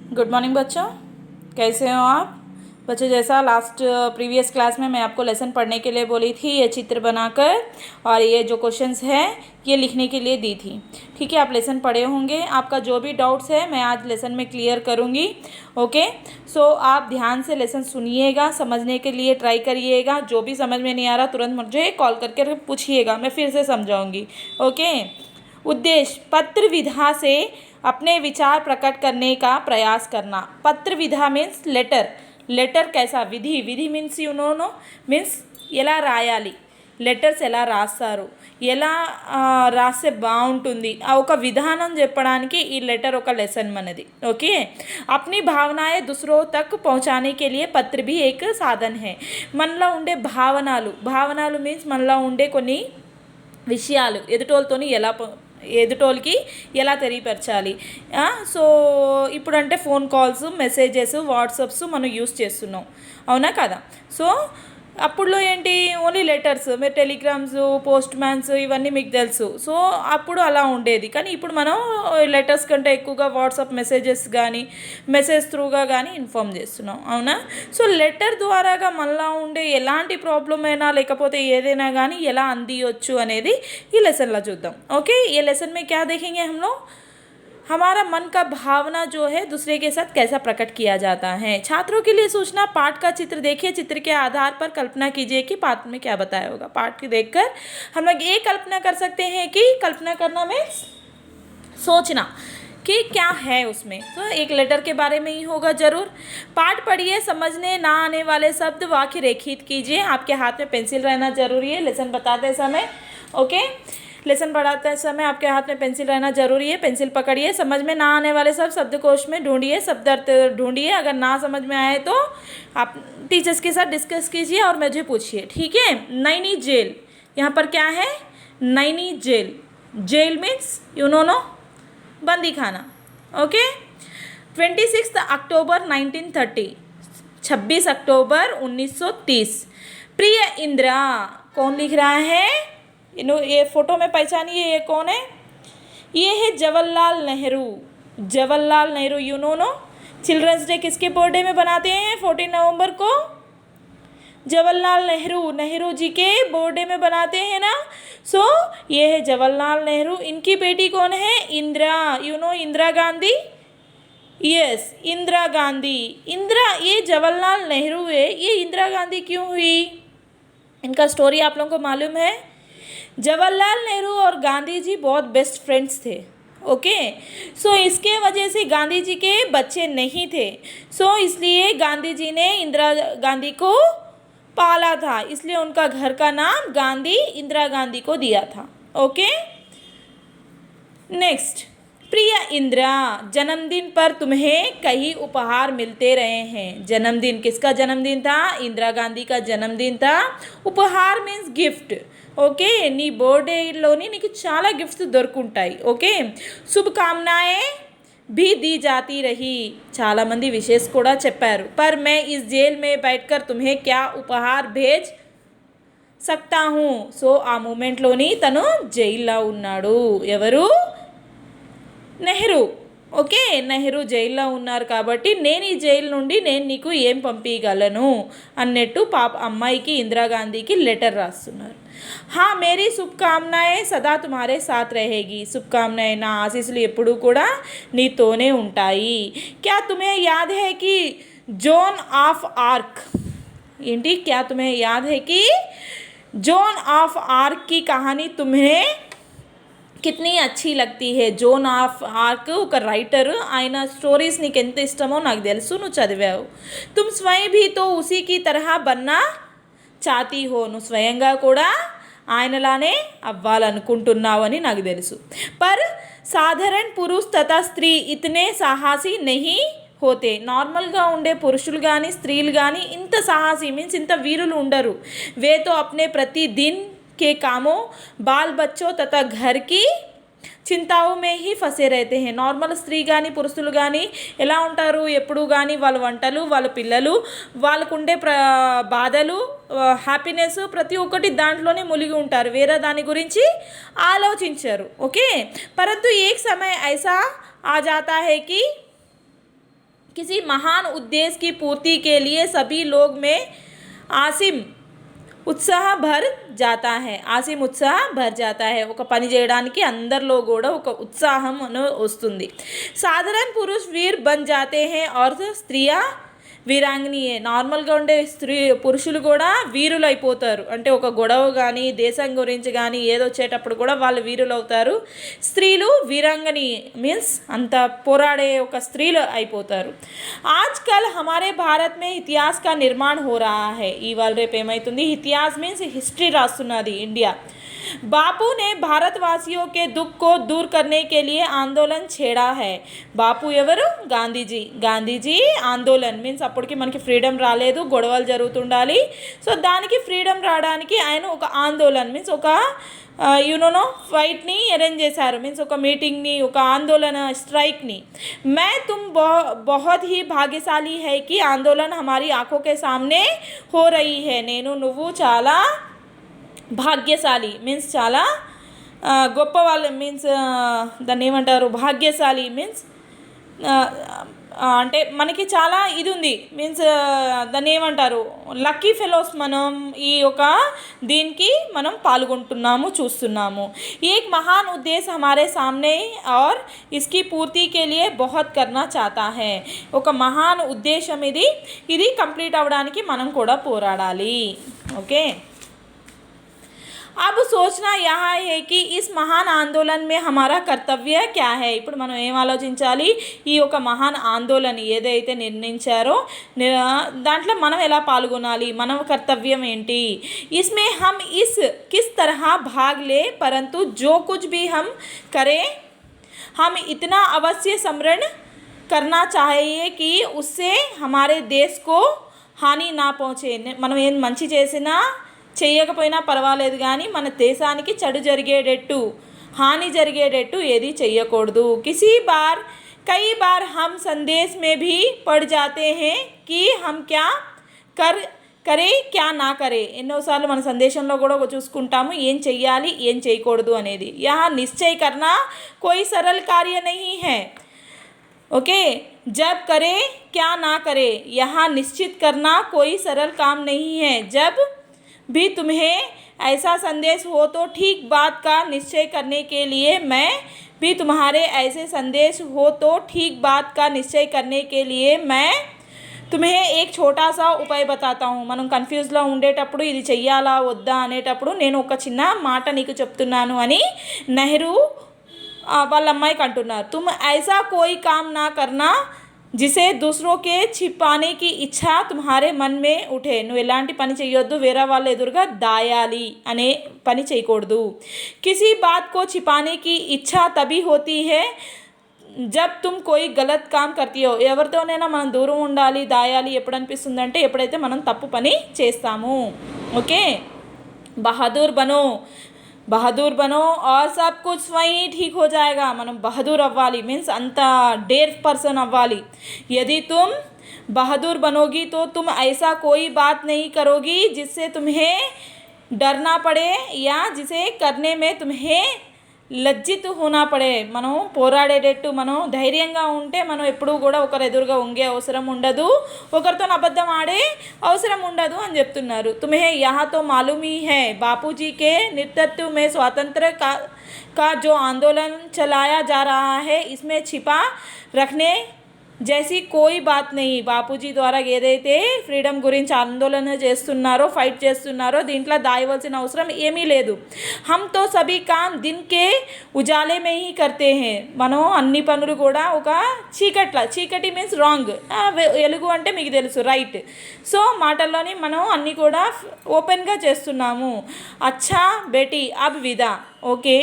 Good morning बच्चों, कैसे हो आप बच्चों। जैसा लास्ट प्रीवियस क्लास में मैं आपको लेसन पढ़ने के लिए बोली थी, ये चित्र बनाकर और ये जो क्वेश्चंस हैं ये लिखने के लिए दी थी। ठीक है, आप लेसन पढ़े होंगे। आपका जो भी डाउट्स है मैं आज लेसन में क्लियर करूँगी। ओके, सो आप ध्यान से लेसन सुनिएगा, समझने के लिए ट्राई करिएगा। जो भी समझ में नहीं आ रहा तुरंत मुझे कॉल करके पूछिएगा, मैं फिर से समझाऊँगी। ओके, उद्देश्य पत्र विधा से अपने विचार प्रकट करने का प्रयास करना। पत्र विधा मीन्स लेटर। लेटर कैसा, विधि, विधि मीन्स यू नो मीन्स ఎలా రాయాలి, లెటర్స్ ఎలా రాస్తారు, ఎలా రాస్తే బాగుంటుంది, ఆ ఒక విధానం చెప్పడానికి ఈ లెటర్ ఒక లెసన్ మనది। ओके, अपनी भावनाएं दूसरों तक पहुंचाने के लिए पत्र भी एक साधन है। మనలో ఉండే భావనాలు, భావనాలు మీన్స్ మనలో ఉండే కొన్ని విషయాలు ఎదుటోళ్ళకి ఎలా తెలియపరచాలి। సో ఇప్పుడంటే ఫోన్ కాల్స్, మెసేజెస్, వాట్సాప్స్ మనం యూస్ చేస్తున్నాం, అవునా కదా। సో అప్పుడులో ఏంటి, ఓన్లీ లెటర్స్, మీరు టెలిగ్రామ్స్, పోస్ట్ మ్యాన్స్ ఇవన్నీ మీకు తెలుసు। సో అప్పుడు అలా ఉండేది, కానీ ఇప్పుడు మనం లెటర్స్ కంటే ఎక్కువగా వాట్సాప్ మెసేజెస్ కానీ మెసేజ్ త్రూగా కానీ ఇన్ఫామ్ చేస్తున్నాం, అవునా। సో లెటర్ ద్వారాగా మనలో ఉండే ఎలాంటి ప్రాబ్లం అయినా లేకపోతే ఏదైనా కానీ ఎలా అందియొచ్చు అనేది ఈ లెసన్లో చూద్దాం। ఓకే, ये लेसन में क्या देखेंगे हम लोग, हमारा मन का भावना जो है दूसरे के साथ कैसा प्रकट किया जाता है। छात्रों के लिए सूचना, पाठ का चित्र देखिए, चित्र के आधार पर कल्पना कीजिए कि पाठ में क्या बताया होगा। पाठ को देखकर हम लोग ये कल्पना कर सकते हैं कि कल्पना करना में सोचना कि क्या है उसमें। तो एक लेटर के बारे में ही होगा ज़रूर। पाठ पढ़िए, समझने ना आने वाले शब्द वाक्य रेखित कीजिए। आपके हाथ में पेंसिल रहना ज़रूरी है लेसन बताते समय। ओके, लेसन पढ़ाते समय आपके हाथ में पेंसिल रहना जरूरी है। पेंसिल पकड़िए, समझ में ना आने वाले सब शब्दकोश में ढूंढिए, शब्द अर्थ ढूंढिए। अगर ना समझ में आए तो आप टीचर्स के साथ डिस्कस कीजिए और मुझे पूछिए। ठीक है, नैनी जेल, यहाँ पर क्या है, Naini jail. Jail means you know बंदी खाना। Okay, 26 October 1930, 26 October 1930। प्रिय इंदिरा, कौन लिख रहा है, ये फोटो में पहचानिए ये कौन है, ये है Jawaharlal Nehru. Jawaharlal Nehru, you know children's day किसके बर्थडे में बनाते हैं, 14 नवंबर को जवाहरलाल नेहरू, नेहरू जी के बर्थडे में बनाते हैं ना। सो ये है जवाहरलाल नेहरू। इनकी बेटी कौन है, Indira, you know Indira Gandhi. Yes, Indira Gandhi. Indira, ये जवाहरलाल नेहरू है, ये इंदिरा गांधी क्यों हुई, इनका स्टोरी आप लोगों को मालूम है। जवाहरलाल नेहरू और गांधी जी बहुत बेस्ट फ्रेंड्स थे। ओके, सो इसके वजह से गांधी जी के बच्चे नहीं थे। सो इसलिए गांधी जी ने इंदिरा गांधी को पाला था, इसलिए उनका घर का नाम गांधी इंदिरा गांधी को दिया था। ओके, नेक्स्ट, प्रिय इंदिरा, जन्मदिन पर तुम्हें कई उपहार मिलते रहे हैं। जन्मदिन, किसका जन्मदिन था, इंदिरा गांधी का जन्मदिन था। उपहार मीन्स गिफ्ट। ఓకే, నీ బర్త్డేలోని నీకు చాలా గిఫ్ట్స్ దొరుకుంటాయి। ఓకే, శుభకామనాएं भी दी जाती रही, చాలామంది విషెస్ కూడా చెప్పారు। पर मैं इस जेल में बैठकर तुम्हें क्या उपहार भेज सकता हूँ। సో ఆ మూమెంట్లోని తను జైల్లో ఉన్నాడు, ఎవరు, నెహ్రూ। ఓకే, నెహ్రూ జైల్లో ఉన్నారు కాబట్టి నేను ఈ జైలు నుండి నేను నీకు ఏం పంపించగలను అన్నట్టు పాప అమ్మాయికి ఇందిరాగాంధీకి లెటర్ రాస్తున్నారు। हाँ, मेरी शुभकामनाएं सदा तुम्हारे साथ रहेगी। शुभकामनाएं, ना आशीस्సులు ఎప్పుడూ కూడా నీతోనే ఉంటాయి। क्या तुम्हें याद है कि जोन ऑफ आर्क, ఏంటి, क्या तुम्हें याद है कि जोन ऑफ आर्क की कहानी तुम्हें कितनी अच्छी लगती है। జోన్ ఆఫ్ ఆర్క్ ఒక రైటర్, ఆయన స్టోరీస్ నీకు ఎంత ఇష్టమో నాకు తెలుసు, నువ్వు చదివావు। तुम स्वयं भी तो उसी की तरह बनना चाहती हो, నువ్వు స్వయంగా కూడా ఆయనలానే అవ్వాలనుకుంటున్నావు అని నాకు తెలుసు। पर साधारण पुरुष तथा स्त्री इतने साहसी नहीं होते, నార్మల్గా ఉండే పురుషులు కానీ స్త్రీలు కానీ ఇంత సాహసి మీన్స్ ఇంత వీరులు ఉండరు। वे तो अपने प्रतिदिन के कामों, बाल बच्चों तथा घर की చింతావు మే హీ ఫసే रहते हैं। నార్మల్ స్త్రీ కానీ పురుషులు కానీ ఎలా ఉంటారు, ఎప్పుడు కానీ వాళ్ళ వంటలు, వాళ్ళ పిల్లలు, వాళ్ళకుండే బాధలు, హ్యాపీనెస్ ప్రతి ఒక్కటి దాంట్లోనే మునిగి ఉంటారు, వేరే దాని గురించి ఆలోచించరు। ఓకే, परंतु एक समय ऐसा आ जाता है कि किसी महान उद्देश्य की पूर्ति के लिए सभी लोग में ఆసిమ్ ఉత్సాహ భర్ జాతా హై ఆసిమ్ ఉత్సాహ భర్ జాతా హై ఒక పని చేయడానికి అందరిలో కూడా ఒక ఉత్సాహం వస్తుంది సాధారణ పురుష్ వీర్ బన్ జాతే హై और స్త్రియా వీరాంగినియే నార్మల్గా ఉండే పురుషులు కూడా వీరులు అయిపోతారు అంటే ఒక గొడవ కానీ దేశం గురించి కానీ ఏదో వచ్చేటప్పుడు కూడా వాళ్ళు వీరులు అవుతారు స్త్రీలు వీరాంగని మీన్స్ అంత పోరాడే ఒక స్త్రీలు అయిపోతారు ఆజ్కల్ హమారే భారత్ మే ఇతిహాస్ కా నిర్మాణ హో రహా హై ఇవాళ రేపు ఏమవుతుంది ఇతిహాస్ మీన్స్ హిస్టరీ రాస్తున్నది ఇండియా बापू ने भारतवासियों के दुख को दूर करने के लिए आंदोलन छेड़ा है బాపు ఎవరు గాంధీజీ ఆందోళన్ మీన్స్ అప్పటికి మనకి ఫ్రీడమ్ రాలేదు గొడవలు జరుగుతుండాలి సో దానికి ఫ్రీడమ్ రావడానికి ఆయన ఒక ఆందోళన్ మీన్స్ ఒక ఫైట్ని అరేంజ్ చేశారు మీన్స్ ఒక మీటింగ్ని ఒక ఆందోళన స్ట్రైక్ని मैं तुम बहुत ही भाग्यशाली है कि आंदोलन हमारी आंखों के सामने हो रही है నేను నువ్వు చాలా భాగ్యశాలి మీన్స్ చాలా గొప్ప వాళ్ళు మీన్స్ దాన్ని ఏమంటారు భాగ్యశాలి మీన్స్ అంటే మనకి చాలా ఇది ఉంది మీన్స్ దాన్ని ఏమంటారు లక్కీ ఫెలోస్ మనం ఈ యొక్క దీనికి మనం పాల్గొంటున్నాము చూస్తున్నాము एक महान उद्देश्य हमारे सामने और इसकी पूर्ति के लिए बहुत करना चाहता है ఒక మహాన్ ఉద్దేశం ఇది కంప్లీట్ అవ్వడానికి మనం కూడా పోరాడాలి ఓకే अब सोचना यहाँ है कि इस महान आंदोलन में हमारा कर्तव्य क्या है ఇప్పుడు మనం ఏం ఆలోచించాలి ఈ ఒక మహాన్ ఆందోళన ఏదైతే నిర్ణయించారో దాంట్లో మనం ఎలా పాల్గొనాలి మన కర్తవ్యం ఏంటి इसमें हम किस तरह भाग ले परंतु जो कुछ भी हम करें हम इतना अवश्य स्मरण करना चाहिए कि उससे हमारे देश को हानि ना पहुँचे మనం ఏం మంచి చేసినా చేయకపోయినా పర్వాలేదు కానీ మన దేశానికి చెడు జరిగేటట్టు హాని జరిగేటట్టు ఏది చేయకూడదు कई बार हम संदेश में भी पढ़ जाते हैं कि हम क्या करे क्या ना करे ఎన్నోసార్లు మన సందేశంలో కూడా చూసుకుంటాము ఏం చెయ్యాలి ఏం చేయకూడదు అనేది यहाँ निश्चय करना कोई सरल कार्य नहीं है ओके जब करे क्या ना करे यहाँ निश्चित करना कोई सरल काम नहीं है जब भी तुम्हें ऐसा संदेश हो तो ठीक बात का निश्चय करने के लिए मैं भी तुम्हारे ऐसे संदेश हो तो ठीक बात का निश्चय करने के लिए मैं तुम्हें एक छोटा सा उपाय बताता हूँ మనం కన్ఫ్యూజ్లో ఉండేటప్పుడు ఇది చెయ్యాలా వద్దా అనేటప్పుడు నేను ఒక చిన్న మాట నీకు చెప్తున్నాను అని నెహ్రూ వాళ్ళ అమ్మాయికి అంటున్నారు तुम ऐसा कोई काम ना करना जिसे दूसरों के छिपाने की इच्छा तुम्हारे मन में उठे నువ్వు ఎలాంటి పని చేయొద్దు వేరే వాళ్ళ ఎదురుగా దాయాలి అనే పని చేయకూడదు किसी बात को छिपाने की इच्छा तभी होती है जब तुम कोई गलत काम करती हो ఎవరితోనైనా మనం దూరం ఉండాలి దాయాలి ఎప్పుడు అనిపిస్తుందంటే ఎప్పుడైతే మనం తప్పు పని చేస్తాము ఓకే बहादुर बनो और सब कुछ वहीं ठीक हो जाएगा మనం బహదూర్ అవ్వాలి మీన్స్ అంత డేర్ పర్సన్ అవ్వాలి यदि तुम बहादुर बनोगी तो तुम ऐसा कोई बात नहीं करोगी जिससे तुम्हें डरना पड़े या जिसे करने में तुम्हें లజ్జిత్ హోనా పడే మనం పోరాడేటట్టు మనం ధైర్యంగా ఉంటే మనం ఎప్పుడూ కూడా ఒకరు ఎదురుగా ఉంగే అవసరం ఉండదు ఒకరితో అబద్ధం ఆడే అవసరం ఉండదు అని చెప్తున్నారు तुम्हें यहाँ तो मालूम ही है बापूजी के नेतृत्व में स्वातंत्र का जो आंदोलन चलाया जा रहा है इसमें छिपा रखने जैसी कोई बात नहीं బాపూజీ ద్వారా ఏదైతే ఫ్రీడమ్ గురించి ఆందోళన చేస్తున్నారో ఫైట్ చేస్తున్నారో దీంట్లో దాయవలసిన అవసరం ఏమీ లేదు हम तो सभी काम दिन के उजाले में ही करते हैं మనం అన్ని పనులు కూడా ఒక చీకటి మీన్స్ రాంగ్ వెలుగు అంటే మీకు తెలుసు రైట్ సో మాటల్లోని మనం అన్నీ కూడా ఓపెన్గా చేస్తున్నాము అచ్చా బేటీ అబ్ విదా ఓకే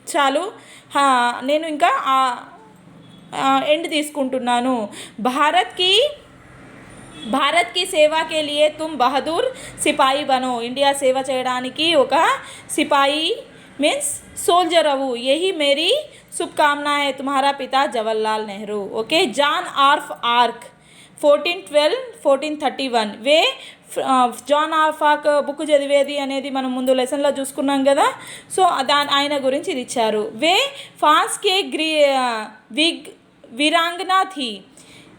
చాలు నేను ఇంకా ఎండ్ తీసుకుంటున్నాను భారత్ की सेवा के लिए तुम बहादुर सिपाही बनो इंडिया సేవ చేయడానికి ఒక సిపాయి మీన్స్ सोल्जर अवु यही मेरी शुभकामना है तुम्हारा पिता Jawaharlal Nehru okay John arc 1412-1431 वे జాన్ ఆర్ఫాక్ బుక్ చదివేది అనేది మనం ముందు లెసన్లో చూసుకున్నాం కదా సో ఆయన గురించి ఇది ఇచ్చారు వే ఫ్రాన్స్ కే వీరాంగనా థీ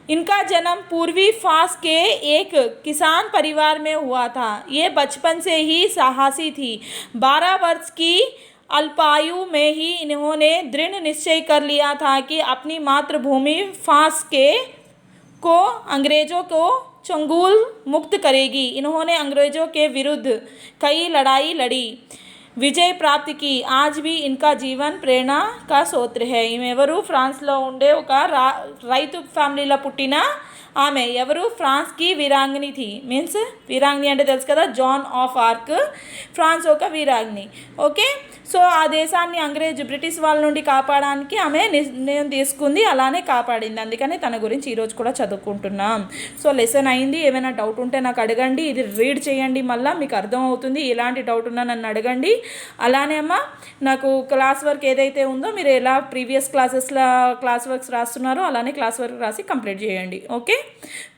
इनका जन्म पूर्वी फास के एक किसान परिवार में हुआ था। ये बचपन से ही साहसी थी। 12 वर्ष की अल्पायु में ही इन्होंने दृढ़ निश्चय कर लिया था कि अपनी मातृभूमि फास के को अंग्रेज़ों को चंगुल मुक्त करेगी। इन्होंने अंग्रेज़ों के विरुद्ध कई लड़ाई लड़ी, విజయ ప్రాప్తికి आज भी इनका जीवन प्रेरणा का स्रोत है. ఈమె ఎవరు? ఫ్రాన్స్లో ఉండే ఒక రైతు ఫ్యామిలీలో పుట్టిన ఆమె. ఎవరు? ఫ్రాన్స్కి వీరాంగిని థీ. మీన్స్ వీరాంగిని అంటే తెలుసు కదా, జాన్ ఆఫ్ ఆర్క్. ఫ్రాన్స్ ఒక వీరాంగిని. ఓకే, సో ఆ దేశాన్ని బ్రిటిష్ వాళ్ళ నుండి కాపాడడానికి ఆమె నిర్ణయం తీసుకుంది, అలానే కాపాడింది. అందుకని తన గురించి ఈరోజు కూడా చదువుకుంటున్నాం. సో లెసన్ అయింది. ఏమైనా డౌట్ ఉంటే నాకు అడగండి, ఇది రీడ్ చేయండి, మళ్ళీ మీకు అర్థమవుతుంది. ఎలాంటి డౌట్ ఉన్నా నన్ను అడగండి. అలానే అమ్మ, నాకు క్లాస్ వర్క్ ఏదైతే ఉందో మీరు ఎలా ప్రీవియస్ క్లాసెస్లో క్లాస్ వర్క్స్ రాస్తున్నారో అలానే క్లాస్ వర్క్ రాసి కంప్లీట్ చేయండి. ఓके,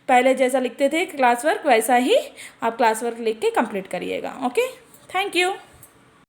पहले जैसा लिखते थे क्लास वर्क वैसा ही आप क्लास वर्क लिख के कंप्लीट करिएगा. Okay, thank you.